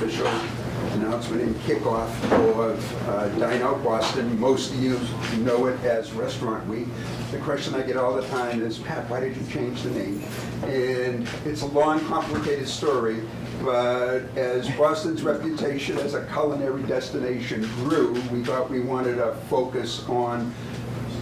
official announcement and kickoff of Dine Out Boston. Most of you know it as Restaurant Week. The question I get all the time is, Pat, why did you change the name? And it's a long, complicated story, but as Boston's reputation as a culinary destination grew, we thought we wanted to focus on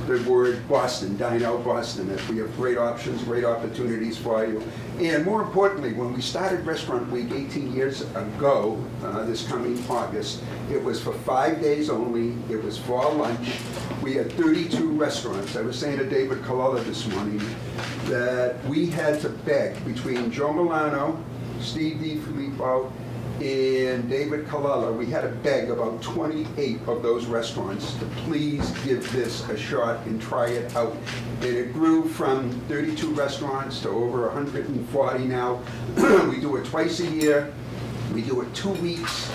the word Boston, Dine Out Boston. If we have great options, great opportunities for you. And more importantly, when we started Restaurant Week 18 years ago, this coming August, it was for 5 days only. It was for lunch. We had 32 restaurants. I was saying to David Colella this morning that we had to beg between Joe Milano, Steve DiFilippo, and David Colella. We had to beg about 28 of those restaurants to please give this a shot and try it out. And it grew from 32 restaurants to over 140 now. We do it twice a year. We do it 2 weeks.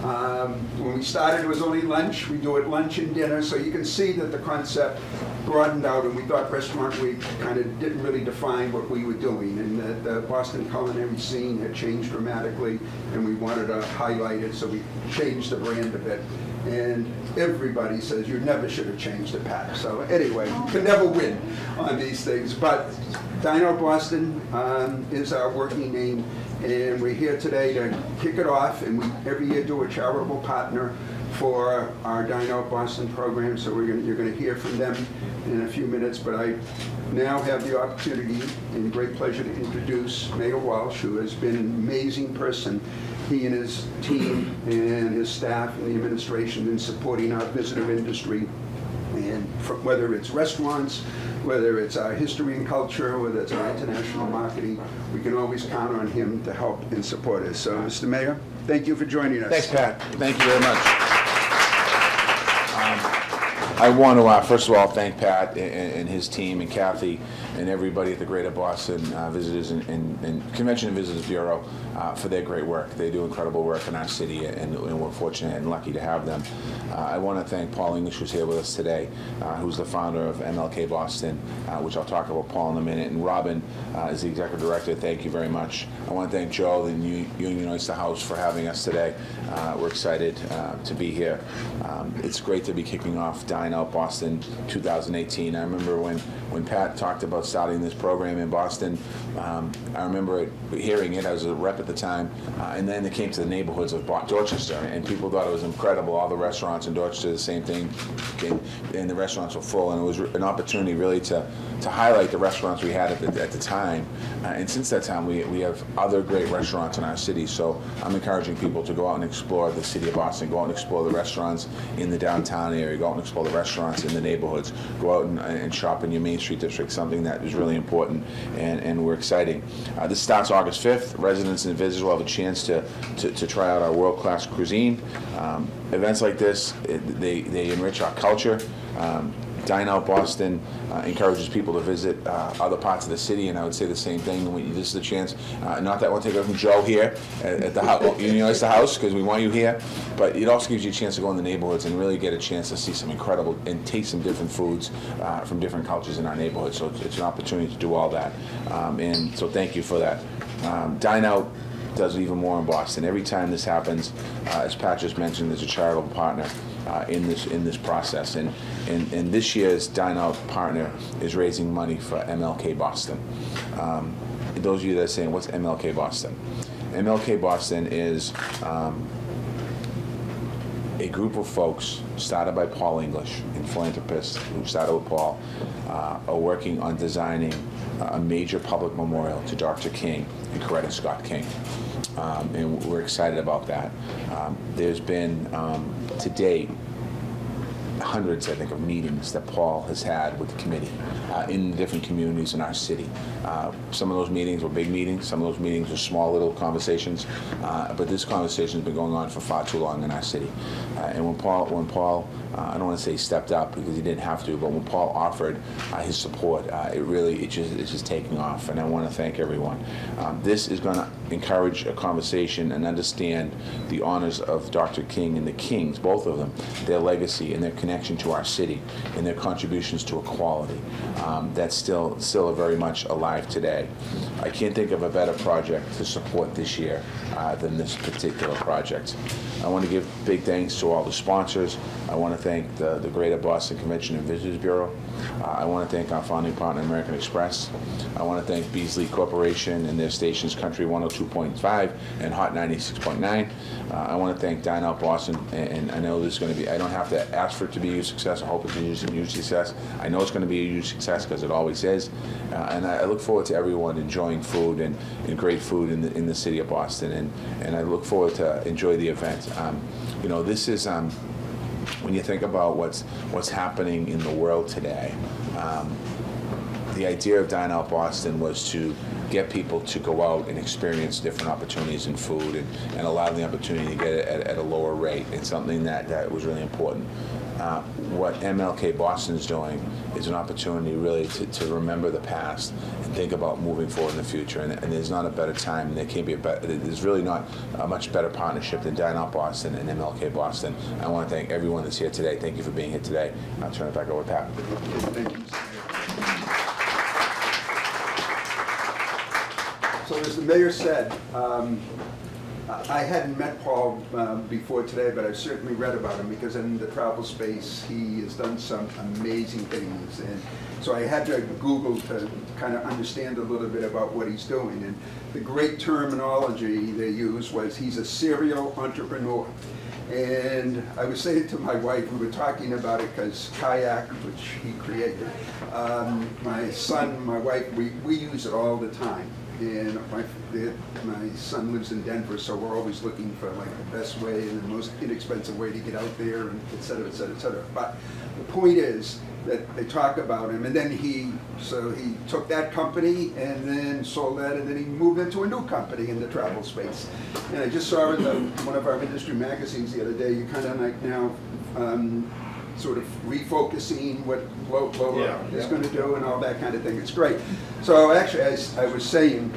When we started, it was only lunch. We do it lunch and dinner. So you can see that the concept broadened out, and we thought Restaurant Week kind of didn't really define what we were doing, and that the Boston culinary scene had changed dramatically, and we wanted to highlight it, so we changed the brand a bit. And everybody says you never should have changed it, Pat. So anyway, you can never win on these things. But Dine Out Boston is our working name, and we're here today to kick it off. And we every year do a charitable partner for our Dine Out Boston program. So you're going to hear from them in a few minutes. But I now have the opportunity and great pleasure to introduce Mayor Walsh, who has been an amazing person. He and his team and his staff and the administration in supporting our visitor industry, and whether it's restaurants, whether it's our history and culture, whether it's our international marketing, we can always count on him to help and support us. So, Mr. Mayor, thank you for joining us. Thanks, Pat. Thank you very much. I want to, first of all, thank Pat and his team and Kathy and everybody at the Greater Boston Visitors and Convention and Visitors Bureau for their great work. They do incredible work in our city, and we're fortunate and lucky to have them. I want to thank Paul English, who's here with us today, who's the founder of MLK Boston, which I'll talk about Paul in a minute, and Robin is the executive director. Thank you very much. I want to thank Joe and Union Oyster House for having us today. We're excited to be here. It's great to be kicking off Dine Out Boston 2018. I remember when Pat talked about starting this program in Boston, I remember hearing it. I was a rep at the time, and then it came to the neighborhoods of Dorchester, and people thought it was incredible. All the restaurants in Dorchester, the same thing, and the restaurants were full, and it was an opportunity really to highlight the restaurants we had at the time. And since that time, we have other great restaurants in our city, so I'm encouraging people to go out and explore the city of Boston, go out and explore the restaurants in the downtown area, go out and explore the restaurants in the neighborhoods, go out and shop in your Main Street district, something that is really important, and we're exciting. This starts August 5th. Residents and visitors will have a chance to try out our world-class cuisine. Events like this, they enrich our culture. Dine Out Boston encourages people to visit other parts of the city, and I would say the same thing. This is a chance, not that I want to take away from Joe here at the Union Oyster House, because we want you here, but it also gives you a chance to go in the neighborhoods and really get a chance to see some incredible and taste some different foods from different cultures in our neighborhood. So it's an opportunity to do all that, and so thank you for that. Dine Out does even more in Boston. Every time this happens, as Pat just mentioned, there's a charitable partner in this process, and this year's Dine Out partner is raising money for MLK Boston. Those of you that are saying, what's MLK Boston? MLK Boston is a group of folks started by Paul English, a philanthropist who started with Paul, are working on designing a major public memorial to Dr. King and Coretta Scott King. And we're excited about that. There's been, to date, hundreds, I think, of meetings that Paul has had with the committee in different communities in our city. Some of those meetings were big meetings, some of those meetings were small little conversations, but this conversation has been going on for far too long in our city. And when Paul, I don't want to say stepped up because he didn't have to, but when Paul offered his support, it's just taking off, and I want to thank everyone. This is going to encourage a conversation and understand the honors of Dr. King and the Kings, both of them, their legacy and their connection to our city and their contributions to equality. That's still very much alive today. I can't think of a better project to support this year than this particular project. I want to give big thanks to all the sponsors. I want to thank the Greater Boston Convention and Visitors Bureau. I want to thank our founding partner, American Express. I want to thank Beasley Corporation and their stations Country 102.5 and Hot 96.9. I want to thank Dine Out Boston, and I know this is going to be, I don't have to ask for it to be a huge success. I hope it's a huge success. I know it's going to be a huge success because it always is. And I look forward to everyone enjoying food and great food in the city of Boston. And I look forward to enjoy the event. You know, this is, when you think about what's happening in the world today, the idea of Dine Out Boston was to get people to go out and experience different opportunities in food and allow them the opportunity to get it at a lower rate. It's something that was really important. What MLK Boston is doing is an opportunity really to remember the past and think about moving forward in the future. And there's not a better time, and there can't be a better, there's really not a much better partnership than Dine Out Boston and MLK Boston. I want to thank everyone that's here today. Thank you for being here today. I'll turn it back over to Pat. Thank you. So as the mayor said, I hadn't met Paul before today, but I've certainly read about him because in the travel space he has done some amazing things. And so I had to Google to kind of understand a little bit about what he's doing. And the great terminology they used was he's a serial entrepreneur. And I was saying to my wife, we were talking about it because kayak, which he created, my son, my wife, we use it all the time. And my son lives in Denver, so we're always looking for like the best way and the most inexpensive way to get out there, and et cetera, et cetera, et cetera. But the point is that they talk about him, and then he took that company and then sold that, and then he moved into a new company in the travel space. And I just saw in one of our industry magazines the other day, you kind of like now sort of refocusing what Lola is going to do and all that kind of thing. It's great. So actually, as I was saying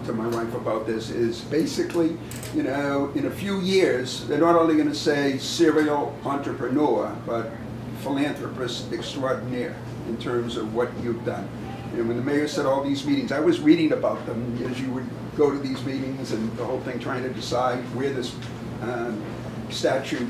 to my wife about this, is basically, you know, in a few years, they're not only going to say serial entrepreneur, but philanthropist extraordinaire in terms of what you've done. And when the mayor said all these meetings, I was reading about them as you would go to these meetings and the whole thing, trying to decide where this statute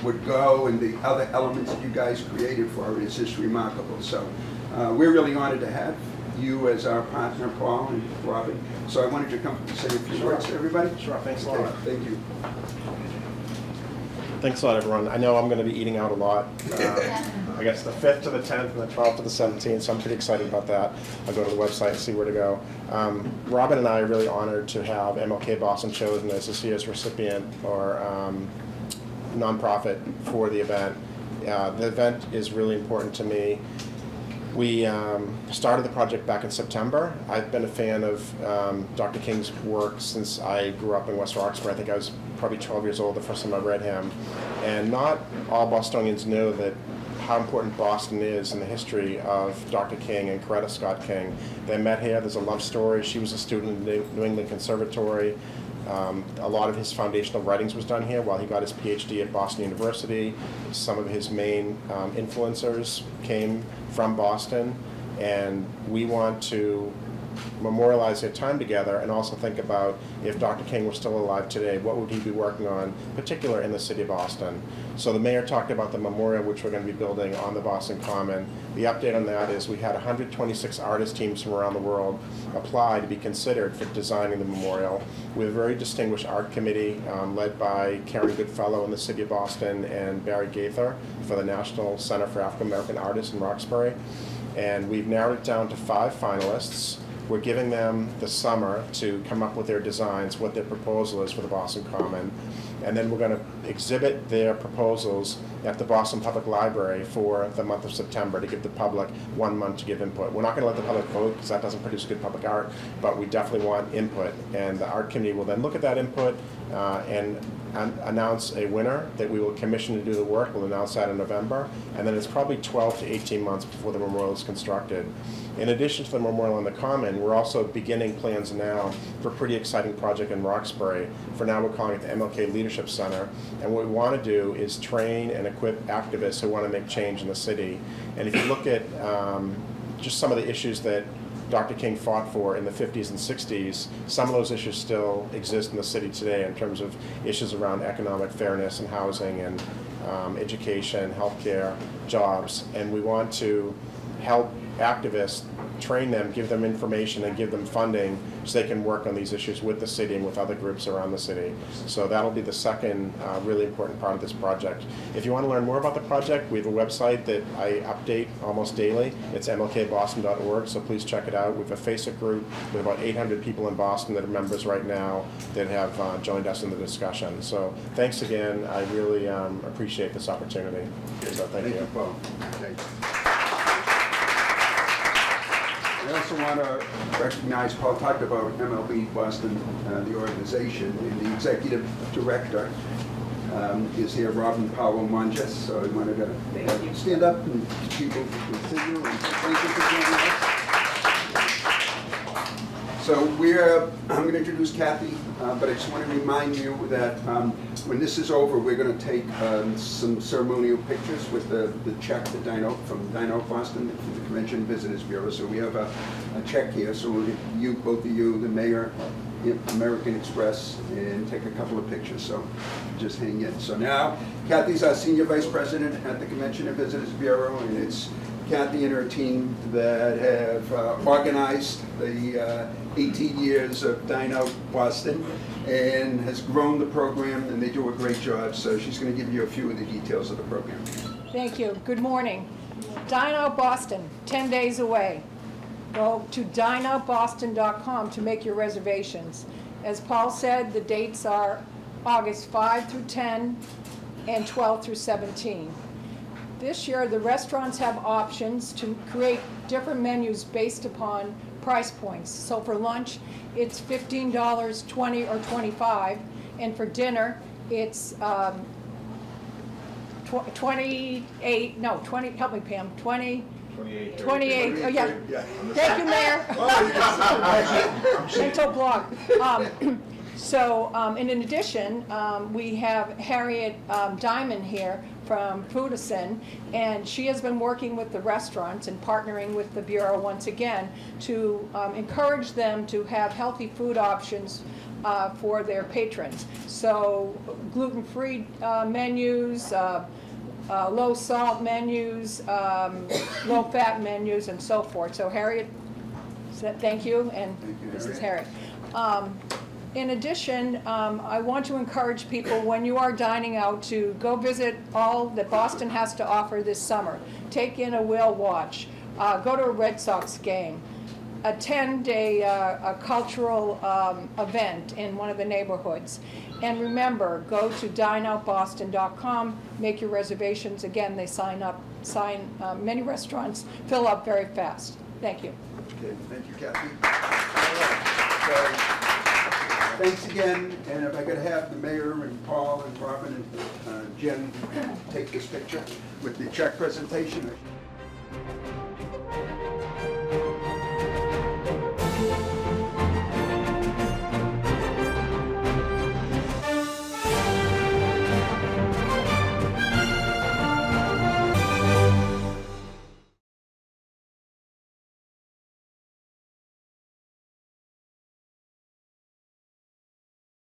would go, and the other elements that you guys created for it is just remarkable. So we're really honored to have you as our partner, Paul and Robin. So I wanted you to come and say a few words to everybody. Sure, thanks a lot. Thank you. Thanks a lot, everyone. I know I'm going to be eating out a lot. I guess the 5th to the 10th and the 12th to the 17th, so I'm pretty excited about that. I'll go to the website and see where to go. Robin and I are really honored to have MLK Boston chosen as this year's recipient or nonprofit for the event. The event is really important to me. We started the project back in September. I've been a fan of Dr. King's work since I grew up in West Roxbury. I think I was probably 12 years old the first time I read him. And not all Bostonians know that how important Boston is in the history of Dr. King and Coretta Scott King. They met here. There's a love story. She was a student in the New England Conservatory. A lot of his foundational writings was done here while he got his PhD at Boston University. Some of his main influencers came from Boston, and we want to memorialize their time together and also think about if Dr. King were still alive today, what would he be working on, particularly in the city of Boston. So the mayor talked about the memorial which we're going to be building on the Boston Common. The update on that is we had 126 artist teams from around the world apply to be considered for designing the memorial. We have a very distinguished art committee led by Karen Goodfellow in the city of Boston and Barry Gaither for the National Center for African American Artists in Roxbury. And we've narrowed it down to 5 finalists. We're giving them the summer to come up with their designs, what their proposal is for the Boston Common. And then we're going to exhibit their proposals at the Boston Public Library for the month of September to give the public 1 month to give input. We're not going to let the public vote because that doesn't produce good public art, but we definitely want input. And the art committee will then look at that input and announce a winner that we will commission to do the work. We'll announce that in November, and then it's probably 12 to 18 months before the memorial is constructed. In addition to the memorial on the Common, we're also beginning plans now for a pretty exciting project in Roxbury. For now, we're calling it the MLK Leadership Center, and what we want to do is train and equip activists who want to make change in the city. And if you look at just some of the issues that Dr. King fought for in the 50s and 60s, some of those issues still exist in the city today in terms of issues around economic fairness and housing and education, healthcare, jobs. And we want to help activists, train them, give them information, and give them funding so they can work on these issues with the city and with other groups around the city. So that'll be the second really important part of this project. If you want to learn more about the project, we have a website that I update almost daily. It's mlkboston.org, so please check it out. We have a Facebook group with about 800 people in Boston that are members right now that have joined us in the discussion. So thanks again. I really appreciate this opportunity. So thank you. Paul. Thank you. I also want to recognize, Paul talked about MLK Boston, the organization, and the executive director is here, Robin Powell Monges. So I wanted to stand up and people can see you, and thank you for joining us. So I'm going to introduce Kathy, but I just want to remind you that when this is over, we're going to take some ceremonial pictures with the check that from Dine Out Boston, from the Convention Visitors Bureau. So we have a check here. So we'll both of you, the mayor, American Express, and take a couple of pictures. So just hang in. So now, Kathy's our senior vice president at the Convention and Visitors Bureau, and it's Kathy and her team that have organized the 18 years of Dine Out Boston and has grown the program, and they do a great job. So she's going to give you a few of the details of the program. Thank you. Good morning. Dine Out Boston, 10 days away. Go to dineoutboston.com to make your reservations. As Paul said, the dates are August 5 through 10 and 12 through 17. This year, the restaurants have options to create different menus based upon price points. So for lunch, it's $15, $20, or $25, and for dinner, it's 28. No, 20. Help me, Pam. 20. 28. Oh yeah. Thank you, Mayor. Mental block. And in addition, we have Harriet Diamond here from Foodison, and she has been working with the restaurants and partnering with the Bureau once again to encourage them to have healthy food options for their patrons. So gluten-free menus, low salt menus, low fat menus, and so forth. So Harriet, thank you, and this is Harriet. In addition, I want to encourage people when you are dining out to go visit all that Boston has to offer this summer. Take in a whale watch, go to a Red Sox game, attend a cultural event in one of the neighborhoods. And remember, go to dineoutboston.com, make your reservations. Again, they many restaurants fill up very fast. Thank you. Okay, thank you, Kathy. Thanks again, and if I could have the mayor and Paul and Robin and Jen take this picture with the check presentation.